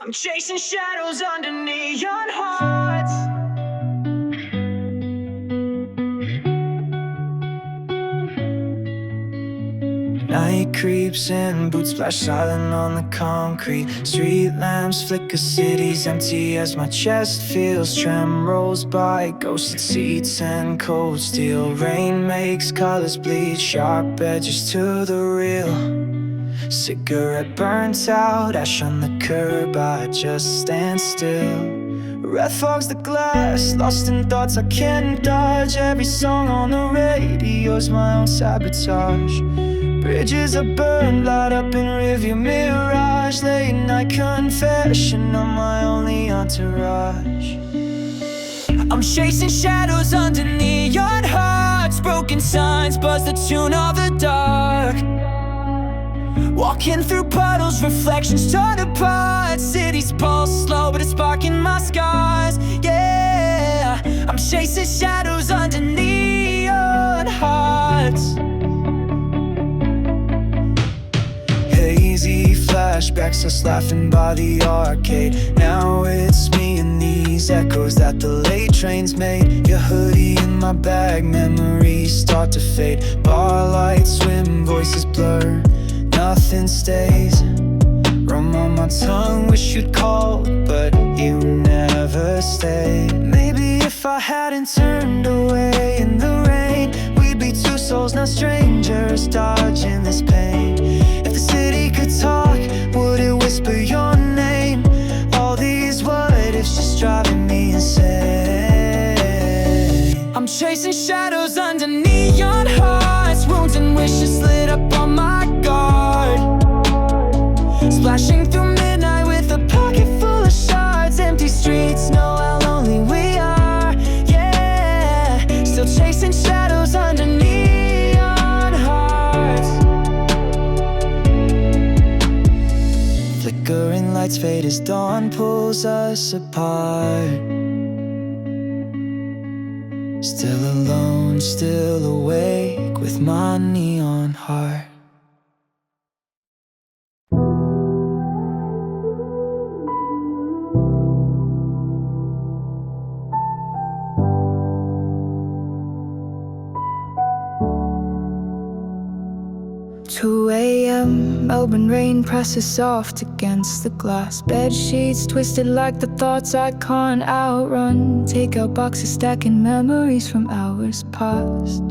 I'm chasing shadows under neon hearts. Night creeps in, boots splash silent on the concrete. Street lamps flicker, cities empty as my chest feels. Tram rolls by, ghosted seats and cold steel. Rain makes colors bleed, sharp edges to the real. Cigarette burnt out, ash on the curb, I just stand still. Red fogs the glass, lost in thoughts I can't dodge. Every song on the radio's my own sabotage. Bridges are burned, light up in rearview mirage. Late night confession, I'm my only entourage. I'm chasing shadows under neon hearts. Broken signs buzz the tune of the dark. Walking through puddles, reflections torn apart. Cities pulse slow, but it's sparking my scars. Yeah, I'm chasing shadows under neon hearts. Hazy flashbacks, us laughing by the arcade. Now it's me and these echoes that the late trains made. Your hoodie in my bag, memories start to fade. Bar lights swim, voices blur, nothing stays. Rum on my tongue, wish you'd call, but you never stayed. Maybe if I hadn't turned away in the rain, we'd be two souls, not strangers, dodging this pain. If the city could talk, would it whisper your name? All these what ifs just driving me insane. I'm chasing shadows under neon hearts. Wounds and wishes lit up on my guard. Splashing through midnight with a pocket full of shards. Empty streets know how lonely we are. Yeah, still chasing shadows under neon hearts. Flickering lights fade as dawn pulls us apart. Still alone, still awake with my neon heart. 2 a.m. Melbourne rain presses soft against the glass. Bed sheets twisted like the thoughts I can't outrun. Takeout boxes stacking memories from hours past.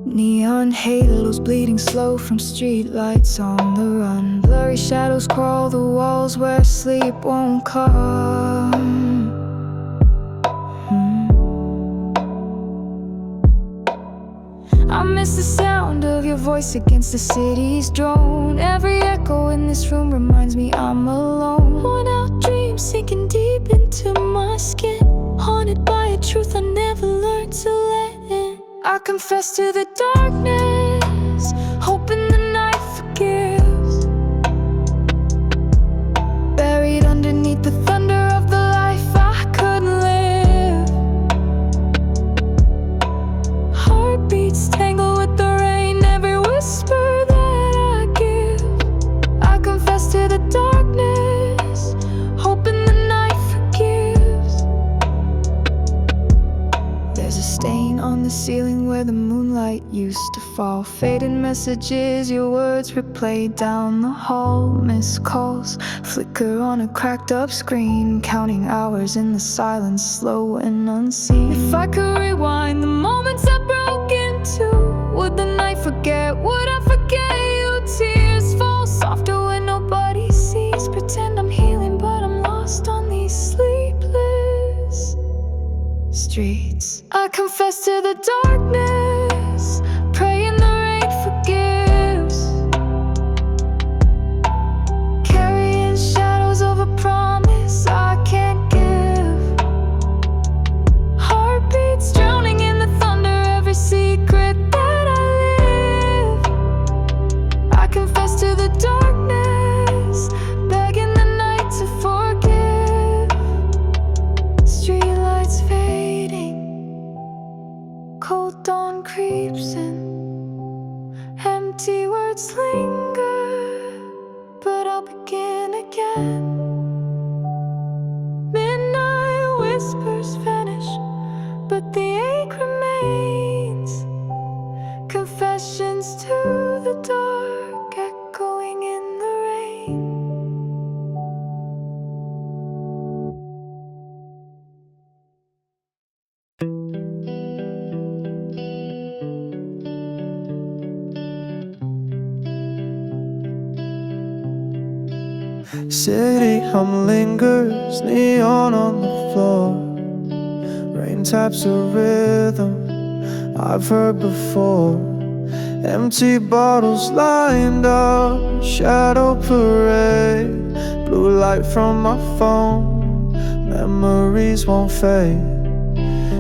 Neon halos bleeding slow from street lights on the run. Blurry shadows crawl the walls where sleep won't come. I miss the sound of your voice against the city's drone. Every echo in this room reminds me I'm alone. Worn out dreams sinking deep into my skin, haunted by a truth I never learned to let in. I confess to the darkness, hoping the night forgives. Buried underneath the thunder of the life I couldn't live. Heartbeats tangle with the rain, every whisper that I give. I confess to the darkness, hoping the night forgives. There's a stain on the ceiling where the moonlight used to fall. Faded messages, your words replayed down the hall. Missed calls flicker on a cracked up screen, counting hours in the silence, slow and unseen. If I could rewind the moments I broke into, would the night forget? Would I forget you? Tears fall softer when nobody sees. Pretend I'm healing, but I'm lost on these sleepless streets. I confess to the darkness, praying the rain forgives. Carrying shadows of a promise I can't give. Heartbeats drowning in the thunder, every secret that I live. I confess to the darkness, begging the night to forgive. Streetlights fading, cold dawn again. Midnight whispers vanish, but the ache remains. Confessions to the dark, echoing in the rain. City hum lingers, neon on the floor. Rain taps a rhythm I've heard before. Empty bottles lined up, shadow parade. Blue light from my phone, memories won't fade.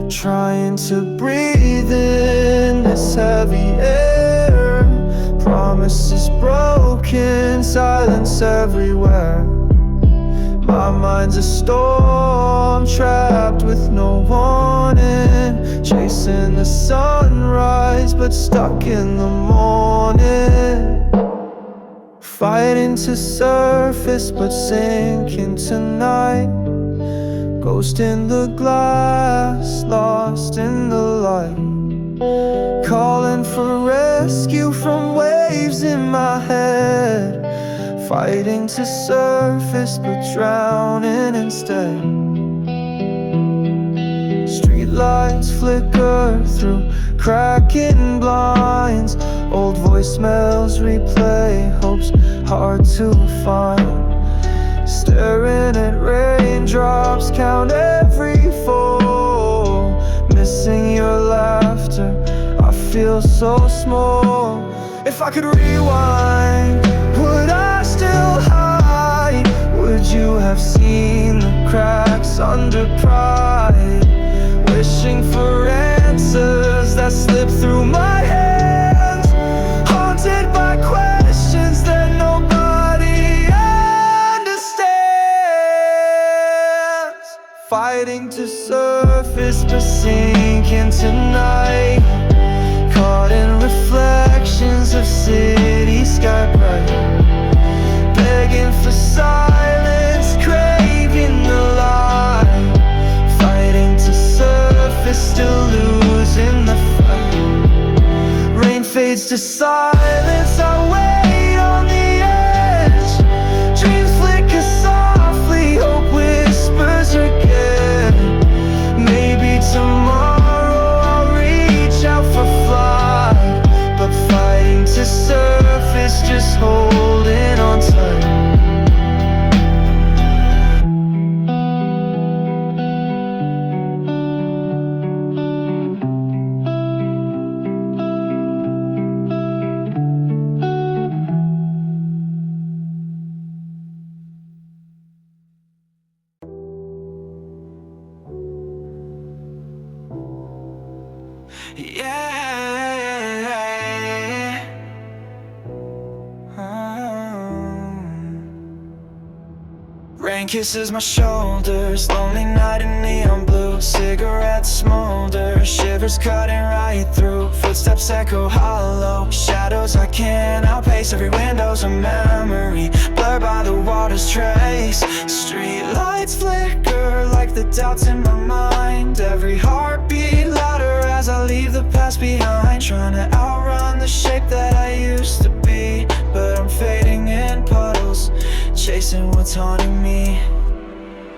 Trying to breathe in this heavy air. Promises broken, silence everywhere. My mind's a storm, trapped with no warning. Chasing the sunrise, but stuck in the morning. Fighting to surface, but sinking tonight. Ghost in the glass, lost in the light. Calling for rescue from waves in my head. Fighting to surface, but drowning instead. Streetlights flicker through cracking blinds. Old voicemails replay, hopes hard to find. Staring at raindrops, count every fall. Missing your laughter, I feel so small. If I could rewind, would I still hide? Would you have seen the cracks under pride? Wishing for answers that slip through my hands. Haunted by questions that nobody understands. Fighting to surface, but sinking tonight. Caught in reflections of city sky bright. Begging for silence, craving the light. Fighting to surface, still losing the fight. Rain fades to silence, I wait on the edge. Dreams flicker softly, hope whispers again. Maybe tomorrow I'll reach out for flight. But fighting to surface, just holding on tight. Rain kisses my shoulders, lonely night in neon blue. Cigarettes smolder, shivers cutting right through. Footsteps echo hollow, shadows I can't outpace. Every window's a memory, blurred by the water's trace. Street lights flicker like the doubts in my mind. Every heartbeat louder as I leave the past behind. Trying to outrun the shape that I used to be, but I'm fading in puddles, chasing what's haunting me.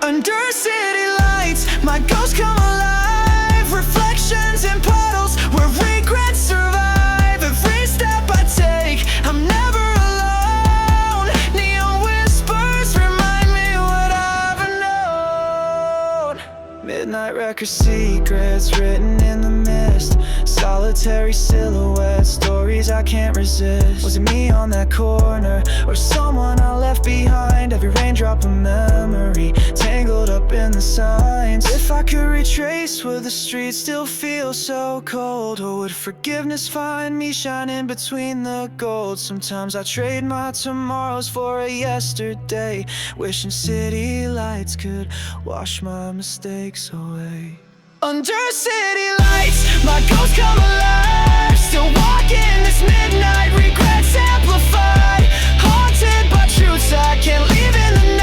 Under city lights, my ghosts come alive. Reflections in puddles where regrets survive. Every step I take, I'm never alone. Neon whispers remind me what I've known. Midnight record secrets written in the mist. Solitary silhouettes, stories I can't resist. Was it me on that corner, or someone I left behind? Every raindrop a memory, tangled up in the signs. If I could retrace, would the streets still feel so cold? Or would forgiveness find me shining between the gold? Sometimes I trade my tomorrows for a yesterday, wishing city lights could wash my mistakes away. Under city lights, my ghosts come alive. Still walking this midnight, regrets amplified. Haunted by truths I can't leave in the night.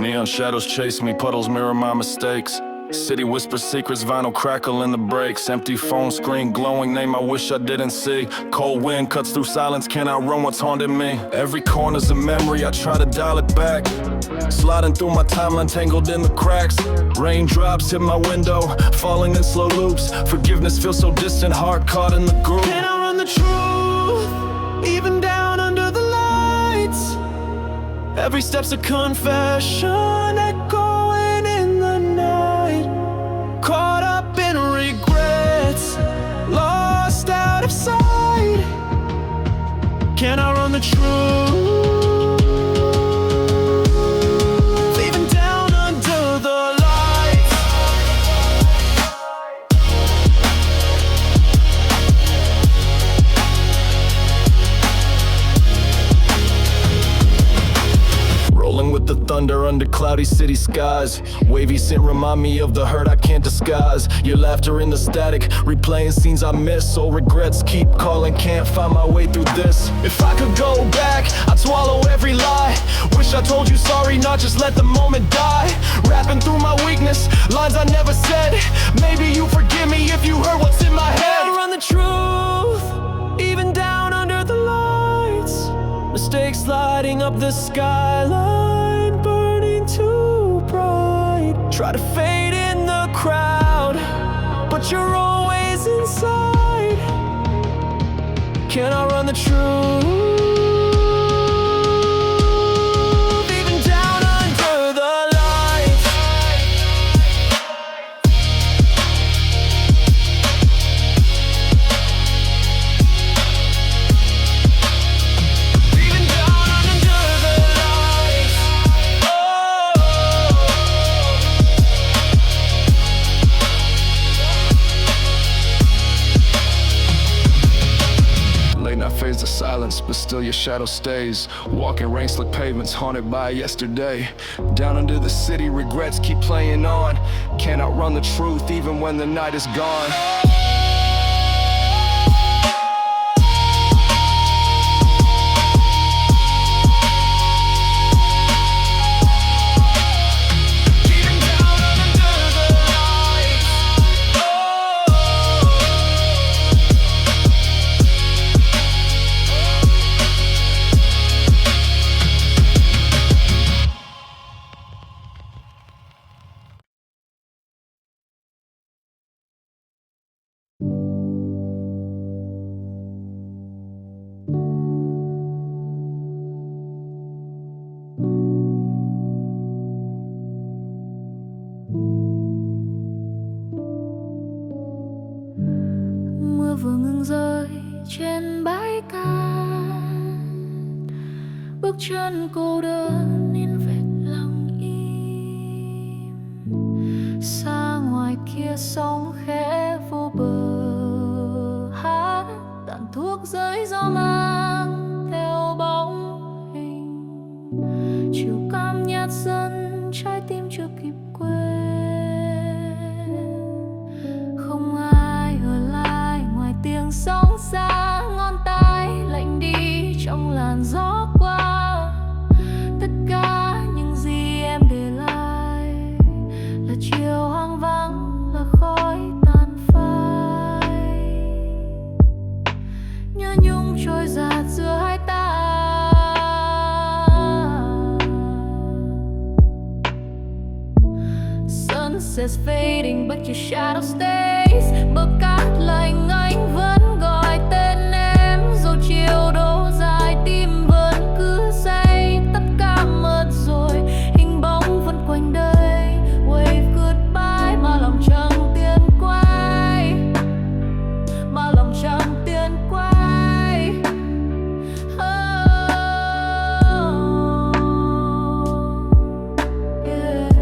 Neon shadows chase me, puddles mirror my mistakes. City whispers secrets, vinyl crackle in the brakes. Empty phone screen, glowing name I wish I didn't see. Cold wind cuts through silence, can't outrun what's haunting me. Every corner's a memory, I try to dial it back. Sliding through my timeline, tangled in the cracks. Raindrops hit my window, falling in slow loops. Forgiveness feels so distant, heart caught in the groove. Can I run the truth, even down under the lights? Every step's a confession, echoing in the night. Caught up in regrets, lost out of sight. Can I run the truth? The thunder under cloudy city skies. Wavy scent remind me of the hurt I can't disguise. Your laughter in the static, replaying scenes I miss. Old regrets keep calling, can't find my way through this. If I could go back, I'd swallow every lie. Wish I told you sorry, not just let the moment die. Rapping through my weakness, lines I never said. Maybe you forgive me if you heard what's in my head. I run the truth, even down under the lights. Mistakes sliding up the skyline, burning too bright. Try to fade in the crowd, but you're always inside. Can I run the truth? The silence, but still your shadow stays. Walking rain-slick pavements, haunted by yesterday. Down under the city, regrets keep playing on. Can't outrun the truth even when the night is gone. Vừa ngừng rơi trên bãi cát, bước chân cô đơn in vệt lặng im. Xa ngoài kia sóng khẽ vô bờ hát tàn thuốc dưới gió mang theo bóng hình. Chiều cam nhạt dần trái tim chưa kịp quên. Không ai ở lại ngoài tiếng sóng xa, ngón tay lạnh đi trong làn gió qua. Tất cả những gì em để lại là chiều hoang vắng, là khói tàn phai. Nhớ nhung trôi dạt giữa hai ta. Sunset's fading but your shadow stays. Bờ cát lạnh anh vẫn gọi tên em, dù chiều đổ dài tim vẫn cứ say. Tất cả mất rồi, hình bóng vẫn quanh đây. Wave goodbye mà lòng chẳng tiền quay, mà lòng chẳng tiền quay. Oh, yeah.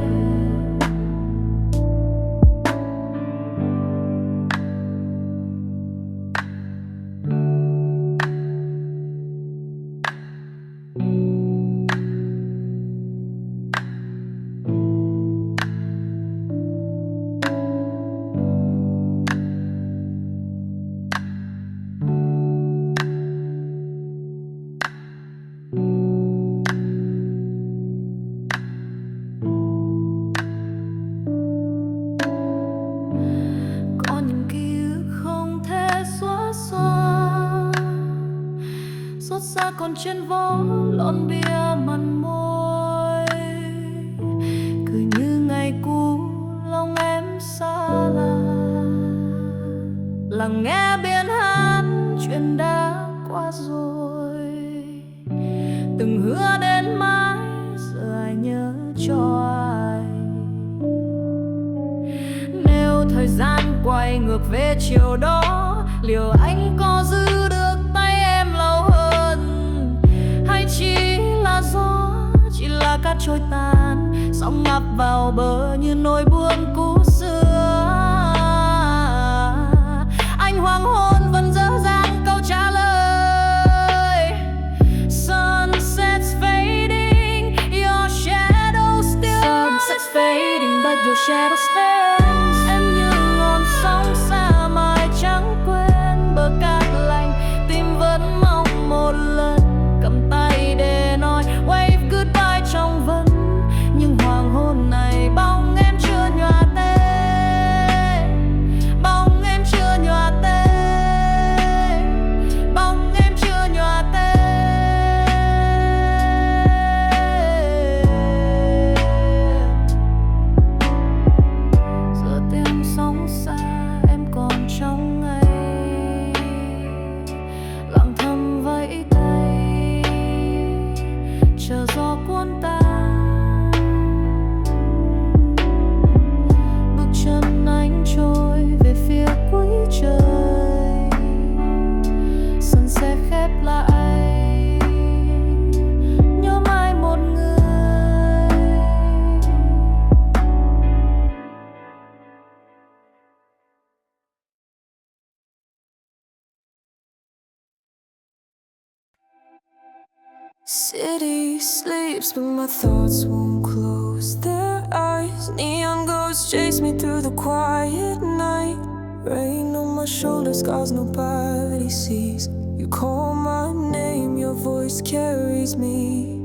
xót xa còn trên vó lon bia mặn môi, cứ như ngày cũ lòng em xa lạ, lắng nghe biển hát chuyện đã qua rồi, từng hứa đến mãi giờ ai nhớ cho ai. Nếu thời gian quay ngược về chiều đó, liệu anh có giữ được tay em lâu hơn, hay chỉ là gió, chỉ là cát trôi tàn, sóng ập vào bờ như nỗi buồn cũ xưa. Anh hoàng hôn vẫn dở dang câu trả lời. Sunset's fading, your shadow still runs. Sunset's fading, but your shadow stays. Em như ngọn sóng xa mãi chẳng quên bờ cát lạnh, tim vẫn mong một lần cầm tay để nói wave goodbye trong vần. Nhưng hoàng hôn này bóng em chưa nhòa tên, bóng em chưa nhòa tên, bóng em chưa nhòa tên. Giờ tiếng sóng xa em còn trong ngày, lặng thầm vẫy tay chờ gió cuốn tan. Bước chân anh trôi về phía cuối trời, sân sẽ khép lại, nhớ mãi một người. City sleeps, but my thoughts won't close their eyes. Neon ghosts chase me through the quiet night. Rain on my shoulders, scars nobody sees. You call my name, your voice carries me.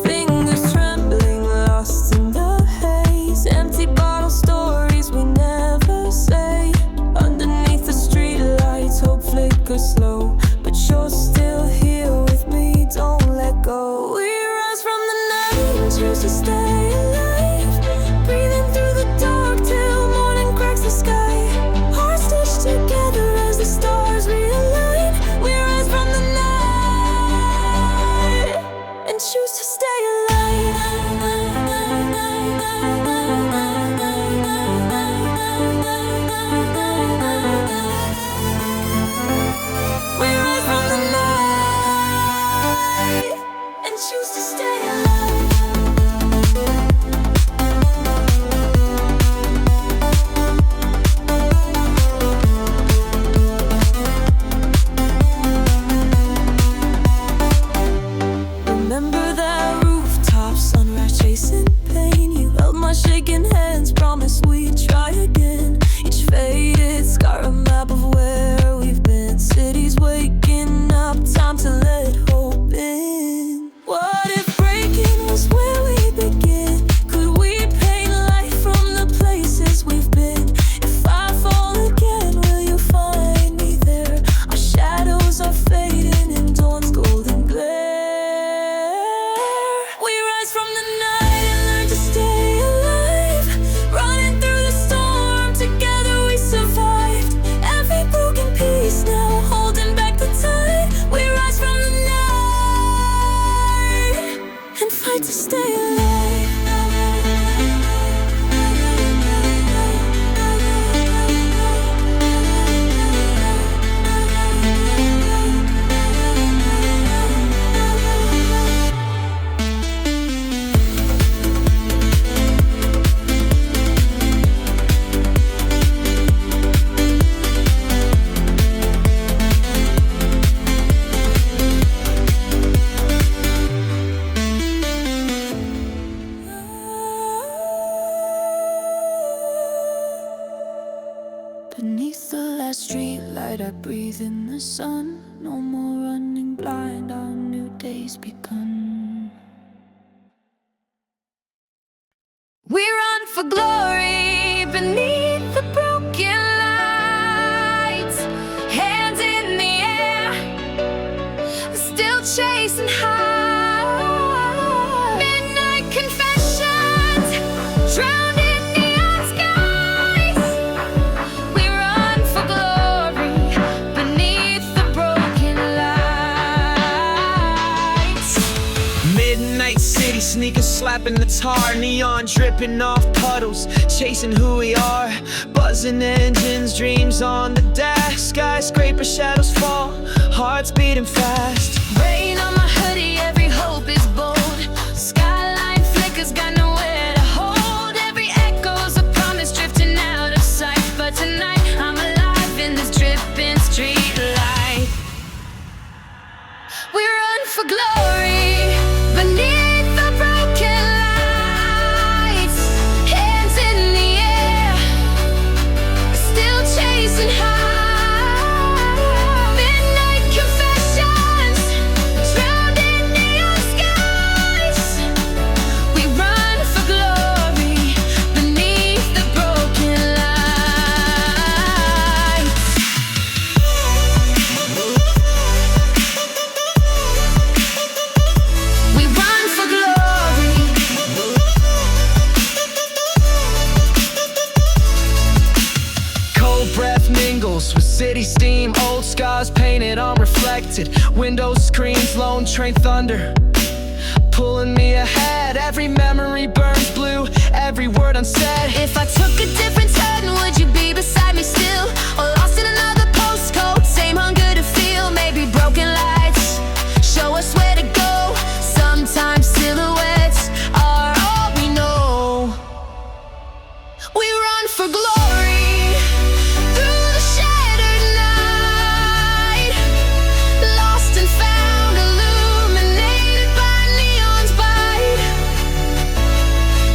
Fingers trembling, lost in the haze. Empty bottle stories we never say. Underneath the street lights, hope flickers slow, but you're still here with me, don't let go. We rise from the night, choose to stay alive, breathing through the dark till morning cracks the sky. Hearts stitched together as the stars realign. We rise from the night and choose to stay alive. We rise from the night and choose to stay alive. Remember that rooftop sunrise chasing pain. You held my shaking hands, promised we'd try again. Each faded scar, a map of where we've been. Cities waking up, time to let hope in. What if breaking was where we begin? Could we paint light from the places we've been? If I fall again, will you find me there? Our shadows are fading in dawn's golden glare. We rise from the night and learn to stay alive. Running through the storm, together we survived. Every broken piece now holding back the tide. We rise from the night and fight to stay alive. Beneath the last street light, I breathe in the sun. No more running blind, our new day's begun. We run for glory beneath the broken lights. Hands in the air, still chasing high. Midnight confessions, drowned in neon skies. We run for glory beneath the broken lights. Midnight city, sneakers slapping the tar, neon dripping off puddles, chasing who we are. Buzzing engines, dreams on the dash, skyscraper shadows fall, hearts beating fast. Rain on my hoodie, every hope is bold. Skyline flickers, got nowhere to hold. Every echo's a promise drifting out of sight. But tonight I'm alive in this dripping street light. We run for glory beneath the broken lights. Hands in the air, still chasing high. Midnight confessions, drowned in neon skies. We run for glory beneath the broken lights. We run for glory. Cold breath mingles with city steam, old scars painted on reflected window screens, lone train thunder pulling me ahead. Every memory burns blue, every word unsaid. If I took a different turn, would you be beside me still? Or lost in another postcode, same hunger to feel? Maybe broken lights show us where to go. Sometimes silhouettes are all we know. We run for glory through the shattered night, lost and found, illuminated by neon's bite.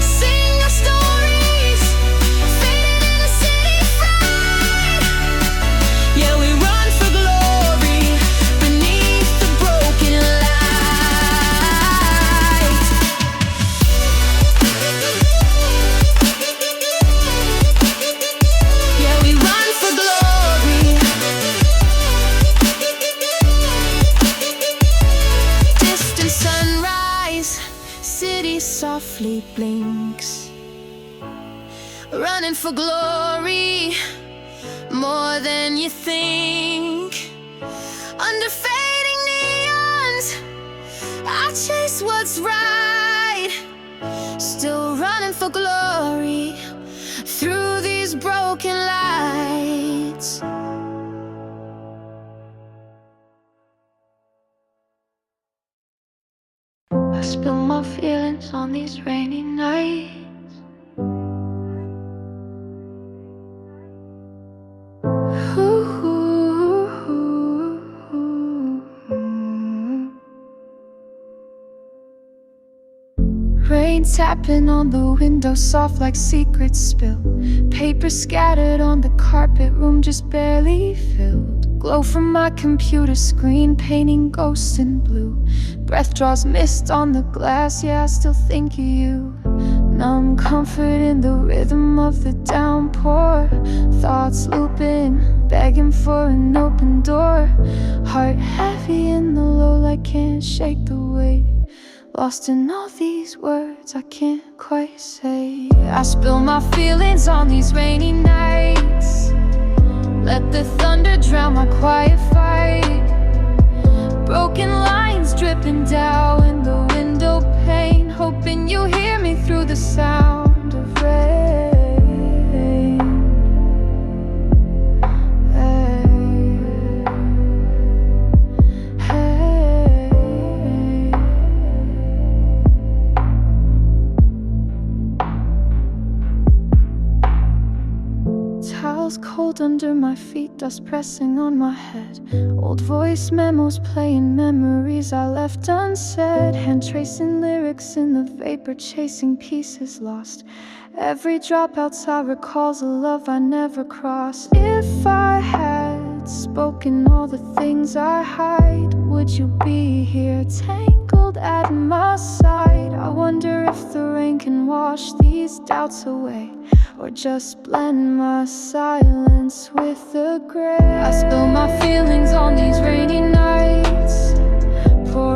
Sing our stories, faded in a city fright. Yeah, we run for glory beneath the broken light. Yeah, we run for glory. Distant sunrise, city softly blinks. Running for glory, more than you think. Under fading neons, I chase what's right. Still running for glory through these broken lights. I spill my feelings on these rainy nights. Rain tapping on the window, soft like secrets spill. Paper scattered on the carpet, room just barely filled. Glow from my computer screen, painting ghosts in blue. Breath draws mist on the glass, yeah, I still think of you. Numb comfort in the rhythm of the downpour. Thoughts looping, begging for an open door. Heart heavy in the low, like can't shake the weight. Lost in all these words I can't quite say. I spill my feelings on these rainy nights. Let the thunder drown my quiet fight. Broken lines dripping down in the window pane, hoping you hear me through the sound of rain. Towels cold under my feet, dust pressing on my head. Old voice memos playing memories I left unsaid. Hand tracing lyrics in the vapor, chasing pieces lost. Every dropout I recalls a love I never crossed. If I had spoken all the things I hide, would you be here tangled at my side? I wonder if the rain can wash these doubts away, or just blend my silence with the gray. I spill my feelings on these rainy nights, pour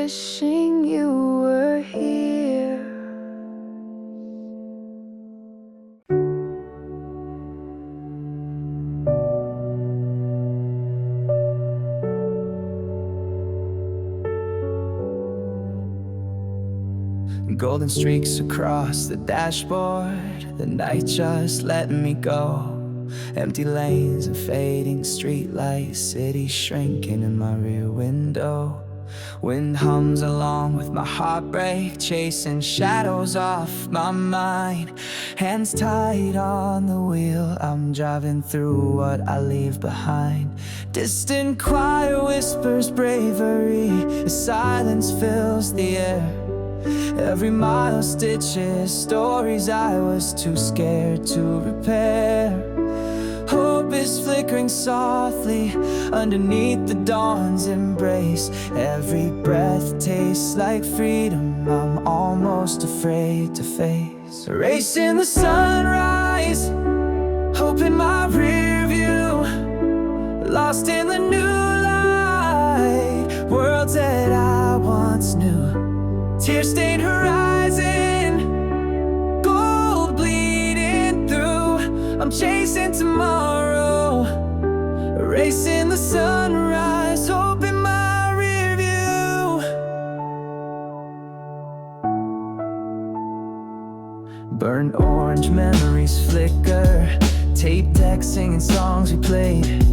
wishing you were here. Golden streaks across the dashboard, the night just letting me go. Empty lanes and fading streetlights, city shrinking in my rear window. Wind hums along with my heartbreak, chasing shadows off my mind. Hands tied on the wheel, I'm driving through what I leave behind. Distant choir whispers bravery, the silence fills the air. Every mile stitches stories I was too scared to repair. Hope is flickering softly underneath the dawn's embrace. Every breath tastes like freedom I'm almost afraid to face. Racing the sunrise, hope in my rear view, lost in the new light, worlds that I once knew. Tear-stained horizon, gold bleeding through. I'm chasing tomorrow, racing the sunrise, hope in my rear view. Burnt orange memories flicker, tape deck singing songs we played.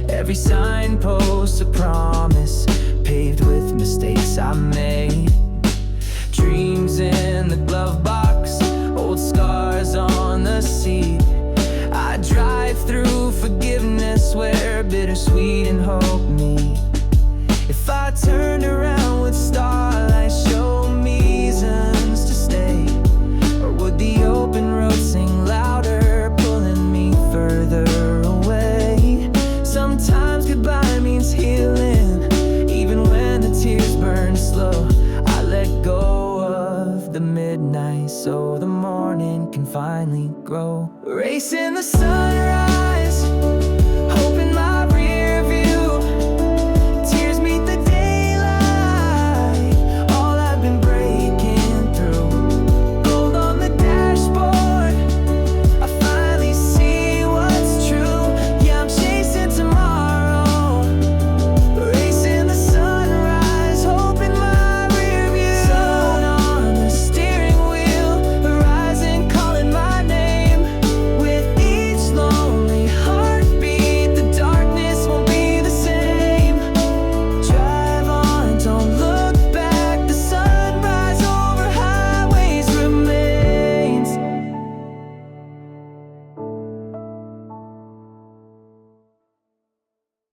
Every signpost a promise, paved with mistakes I made. Dreams in the glove box, old scars on the seat. I drive through forgiveness where bittersweet and hope meet. If I turned around, would starlight show me reasons to stay? Or would the open road sing louder, pulling me further away? Sometimes goodbye means healing, even when the tears burn slow. I let go the midnight so the morning can finally grow. Racing the sun